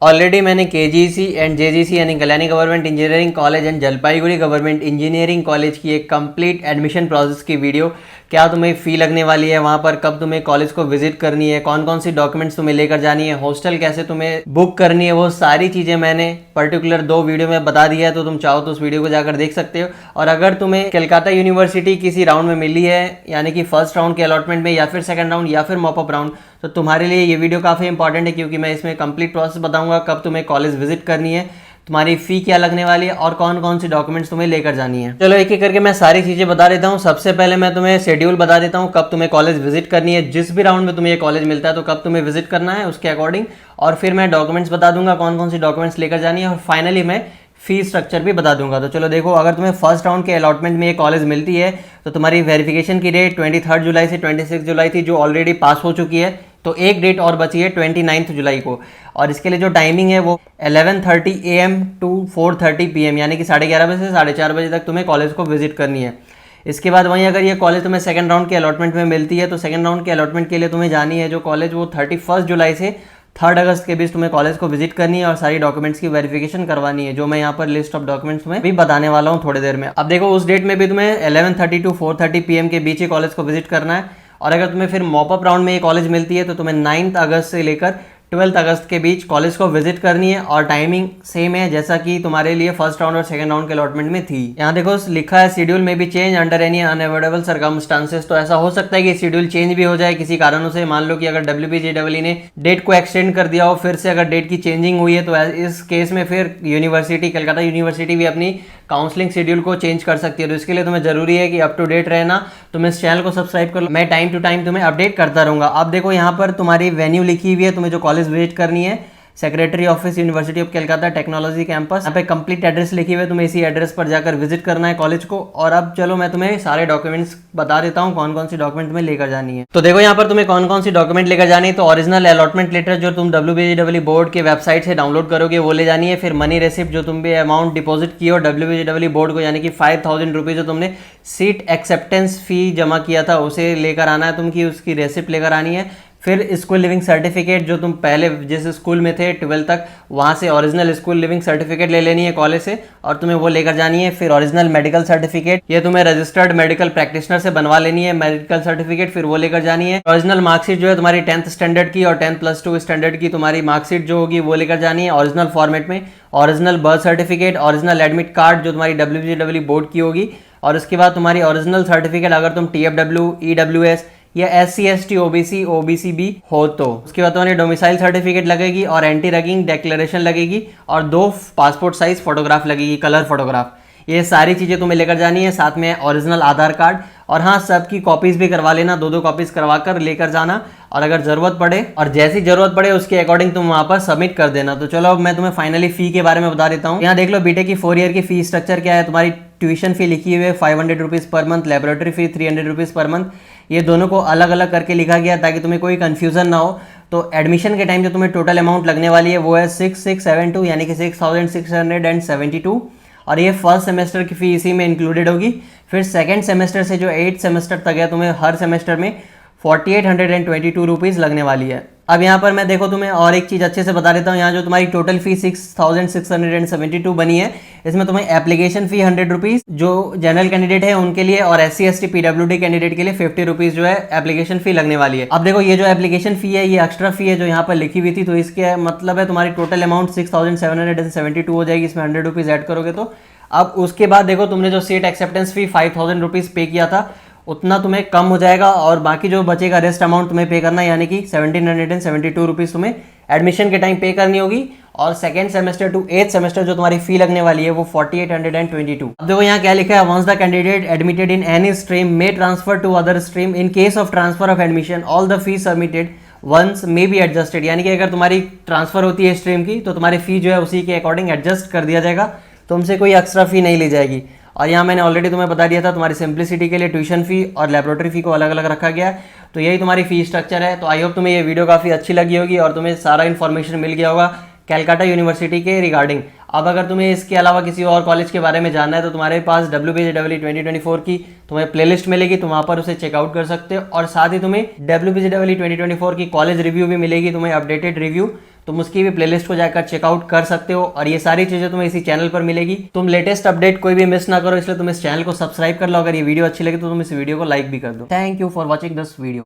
Already मैंने केजीसी and जेजीसी यानी Kalyani government engineering college and Jalpaiguri government engineering college की एक कंप्लीट एडमिशन प्रोसेस की वीडियो, क्या तुम्हें फ़ी लगने वाली है वहाँ पर, कब तुम्हें कॉलेज को विजिट करनी है, कौन कौन सी डॉक्यूमेंट्स तुम्हें लेकर जानी है, हॉस्टल कैसे तुम्हें बुक करनी है, वो सारी चीज़ें मैंने पर्टिकुलर 2 वीडियो में बता दिया है। तो तुम चाहो तो उस वीडियो को जाकर देख सकते हो। और अगर तुम्हें कलकत्ता यूनिवर्सिटी किसी राउंड में मिली है, यानी कि फर्स्ट राउंड के अलॉटमेंट में या फिर सेकंड राउंड या फिर मॉपअप राउंड, तो तुम्हारे लिए ये वीडियो काफ़ी इंपॉर्टेंट है, क्योंकि मैं इसमें कंप्लीट प्रोसेस बताऊंगा कब तुम्हें कॉलेज विजिट करनी है, तुम्हारी फ़ी क्या लगने वाली है और कौन कौन सी डॉक्यूमेंट्स तुम्हें लेकर जानी है। चलो एक एक करके मैं सारी चीज़ें बता देता हूँ। सबसे पहले मैं तुम्हें शेड्यूल बता देता हूँ कब तुम्हें कॉलेज विजिट करनी है, जिस भी राउंड में तुम्हें ये कॉलेज मिलता है तो कब तुम्हें विजिट करना है उसके अकॉर्डिंग। और फिर मैं डॉक्यूमेंट्स बता दूंगा कौन कौन सी डॉक्यूमेंट्स लेकर जानी है, और फाइनली मैं फी स्ट्रक्चर भी बता दूंगा। तो चलो देखो, अगर तुम्हें फर्स्ट राउंड के अलॉटमेंट में ये कॉलेज मिलती है तो तुम्हारी वेरिफिकेशन की डेट 23 जुलाई से 26 जुलाई थी, जो ऑलरेडी पास हो चुकी है। तो एक डेट और बची है 29 जुलाई को, और इसके लिए जो टाइमिंग है वो 11:30 AM to 4:30 PM, यानी कि 11:30 बजे से 4:30 बजे तक तुम्हें कॉलेज को विजिट करनी है। इसके बाद वहीं अगर ये कॉलेज तुम्हें सेकंड राउंड के अलॉटमेंट में मिलती है तो सेकंड राउंड के अलॉटमेंट के लिए तुम्हें जानी है जो कॉलेज, वो 31 जुलाई से 3 अगस्त के बीच तुम्हें कॉलेज को विजिट करनी है और सारी डॉक्यूमेंट्स की वेरिफिकेशन करवानी है, जो मैं यहाँ पर लिस्ट ऑफ डॉक्यूमेंट्स तुम्हें भी बताने वाला हूँ थोड़ी देर में। अब देखो, उस डेट में भी तुम्हें 11:30 to 4:30 PM के बीच ही कॉलेज को विजिट करना है। और अगर तुम्हें फिर मॉपअप राउंड में ये कॉलेज मिलती है तो तुम्हें 9 अगस्त से लेकर 12 अगस्त के बीच कॉलेज को विजिट करनी है, और टाइमिंग सेम है जैसा कि तुम्हारे लिए फर्स्ट राउंड और सेकंड राउंड के अलॉटमेंट में थी। यहाँ देखो लिखा है शेड्यूल में भी change under any unavoidable circumstances. तो ऐसा हो सकता है कि शेड्यूल चेंज भी हो जाए किसी कारणों से। मान लो कि अगर WPJEE ने डेट को एक्सटेंड कर दिया हो, फिर से अगर डेट की चेंजिंग हुई है, तो इस केस में फिर यूनिवर्सिटी, कलकत्ता यूनिवर्सिटी भी अपनी काउंसलिंग शेड्यूल को चेंज कर सकती है। तो इसके लिए तुम्हें जरूरी है कि अप टू डेट रहना। तुम इस चैनल को सब्सक्राइब कर लो, मैं टाइम टू टाइम तुम्हें अपडेट करता रहूंगा। अब देखो, यहाँ पर तुम्हारी वेन्यू लिखी हुई है, तुम्हें जो कॉलेज विजिट करनी है, secretary office university of Calcutta technology campus. यहाँ पे कंप्लीट एड्रेस लिखी हुई है, तुम्हें इसी एड्रेस पर जाकर विजिट करना है कॉलेज को। और अब चलो मैं तुम्हें सारे डॉक्यूमेंट्स बता देता हूँ कौन कौन सी डॉक्यूमेंट तुम्हें लेकर जानी है। तो देखो यहाँ पर तुम्हें कौन कौन सी डॉक्यूमेंट लेकर जानी है। तो ओरिजिनल अलॉटमेंट लेटर जो तुम WPJEE बोर्ड के वेबसाइट से डाउनलोड करोगे वो ले जानी है। फिर मनी रेसिप्ट, जो तुम भी अमाउंट डिपॉजिट किए हो WPJEE बोर्ड को, यानी कि 5000 रुपीज़ जो तुमने सीट एक्सेप्टेंस फी जमा किया था, उसे लेकर आना है तुमकी, उसकी रेसिप्ट लेकर आनी है। फिर स्कूल लिविंग सर्टिफिकेट, जो तुम पहले जिस स्कूल में थे 12 तक, वहाँ से ओरिजिनल स्कूल लिविंग सर्टिफिकेट ले लेनी है कॉलेज से, और तुम्हें वो लेकर जानी है। फिर ओरिजिनल मेडिकल सर्टिफिकेट, ये तुम्हें रजिस्टर्ड मेडिकल प्रैक्टिशनर से बनवा लेनी है मेडिकल सर्टिफिकेट, फिर वो लेकर जानी है। ओरिजिनल मार्कशीट जो है तुम्हारी 10th स्टैंडर्ड की और 10+2 स्टैंडर्ड की तुम्हारी मार्कशीट जो होगी वो लेकर जानी है ओरिजिनल फॉर्मेट में। Original birth certificate, original admit card जो तुम्हारी WPJEE बोर्ड की होगी, और उसके बाद तुम्हारी ओरिजिनल सर्टिफिकेट अगर तुम TFW, EWS या SC ST OBC OBCB हो तो। उसके बाद तुम्हारी डोमिसाइल सर्टिफिकेट लगेगी और एंटी रैगिंग डिक्लेरेशन लगेगी, और 2 पासपोर्ट साइज फोटोग्राफ लगेगी, कलर फोटोग्राफ। ये सारी चीज़ें तुम्हें लेकर जानी है, साथ में ओरिजिनल आधार कार्ड। और हाँ, सबकी कॉपीज भी करवा लेना, 2-2 कॉपीज करवा कर लेकर जाना, और अगर जरूरत पड़े और जैसी जरूरत पड़े उसके अकॉर्डिंग तुम वहाँ पर सबमिट कर देना। तो चलो अब मैं तुम्हें फाइनली फी के बारे में बता देता हूँ। यहाँ देख लो, बीटेक की 4 ईयर की फी स्ट्रक्चर क्या है। तुम्हारी ट्यूशन फी लिखी हुई है 500 रुपीज़ पर मंथ, लेबोरेटरी फी 300 रुपीज़ पर मंथ। ये दोनों को अलग अलग करके लिखा गया ताकि तुम्हें कोई कंफ्यूजन ना हो। तो एडमिशन के टाइम जो तुम्हें टोटल अमाउंट लगने वाली है वो है 6672, यानी कि 6672, और ये फर्स्ट सेमेस्टर की फी इसी में इंक्लूडेड होगी। फिर सेकेंड सेमेस्टर से जो 8th सेमेस्टर तक है, तुम्हें हर सेमेस्टर में 4822 रुपीज़ लगने वाली है। अब यहाँ पर मैं देखो तुम्हें और एक चीज़ अच्छे से बता देता हूँ। यहाँ जो तुम्हारी टोटल फी 6672 बनी है, इसमें तुम्हें एप्लीकेशन फ़ी 100 रुपीज़ जो जनरल कैंडिडेट है उनके लिए, और SC ST PWD कैंडिडेट के लिए 50 रुपीज़ जो है एप्लीकेशन फ़ी लगने वाली है। अब देखो, ये जो एप्लीकेशन फ़ी है ये एक्स्ट्रा फ़ी है जो यहाँ पर लिखी हुई थी, तो इसके मतलब है तुम्हारी टोटल अमाउंट 6772 हो जाएगी, इसमें 100 रुपीज़ ऐड करोगे तो। अब उसके बाद देखो, तुमने जो सीट एक्सेप्टेंस फ़ी 5000 रुपीज़ पे किया था उतना तुम्हें कम हो जाएगा, और बाकी जो बचेगा रेस्ट अमाउंट तुम्हें पे करना है, यानी कि 1772 रुपीज़ तुम्हें एडमिशन के टाइम पे करनी होगी। और second semester two 8th semester जो तुम्हारी फी लगने वाली है वो 4822। अब देखो यहाँ क्या लिखा है, once the candidate admitted in any stream may transfer to other stream, in case of transfer of admission all the fees submitted once may be adjusted. यानी कि अगर तुम्हारी ट्रांसफर होती है स्ट्रीम की तो तुम्हारी फी जो है उसी के अकॉर्डिंग एडजस्ट कर दिया जाएगा, तुमसे कोई एक्स्ट्रा फी नहीं ली जाएगी। और यहाँ मैंने ऑलरेडी तुम्हें बता दिया था, तुम्हारी सिंप्लिसिटी के लिए ट्यूशन फी और लेबोरेटरी फी को अलग अलग रखा गया है। तो यही तुम्हारी फी स्ट्रक्चर है। तो आई होप तुम्हें ये वीडियो काफ़ी अच्छी लगी होगी और तुम्हें सारा इन्फॉर्मेशन मिल गया होगा कलकत्ता यूनिवर्सिटी के रिगार्डिंग। अब अगर तुम्हें इसके अलावा किसी और कॉलेज के बारे में जानना है तो तुम्हारे पास WPJEE 2024 की तुम्हें प्लेलिस्ट मिलेगी, तुम वहाँ पर उसे चेकआउट कर सकते हो। और साथ ही तुम्हें WPJEE 2024 की कॉलेज रिव्यू भी मिलेगी, तुम्हें अपडेटेड रिव्यू, तुम उसकी भी प्लेलिस्ट को जाकर चेकआउट कर सकते हो और ये सारी चीजें तुम्हें इसी चैनल पर मिलेगी। तुम लेटेस्ट अपडेट कोई भी मिस ना करो, इसलिए तुम इस चैनल को सब्सक्राइब कर लो। अगर ये वीडियो अच्छी लगे तो तुम इस वीडियो को लाइक भी कर दो। Thank you for watching this video.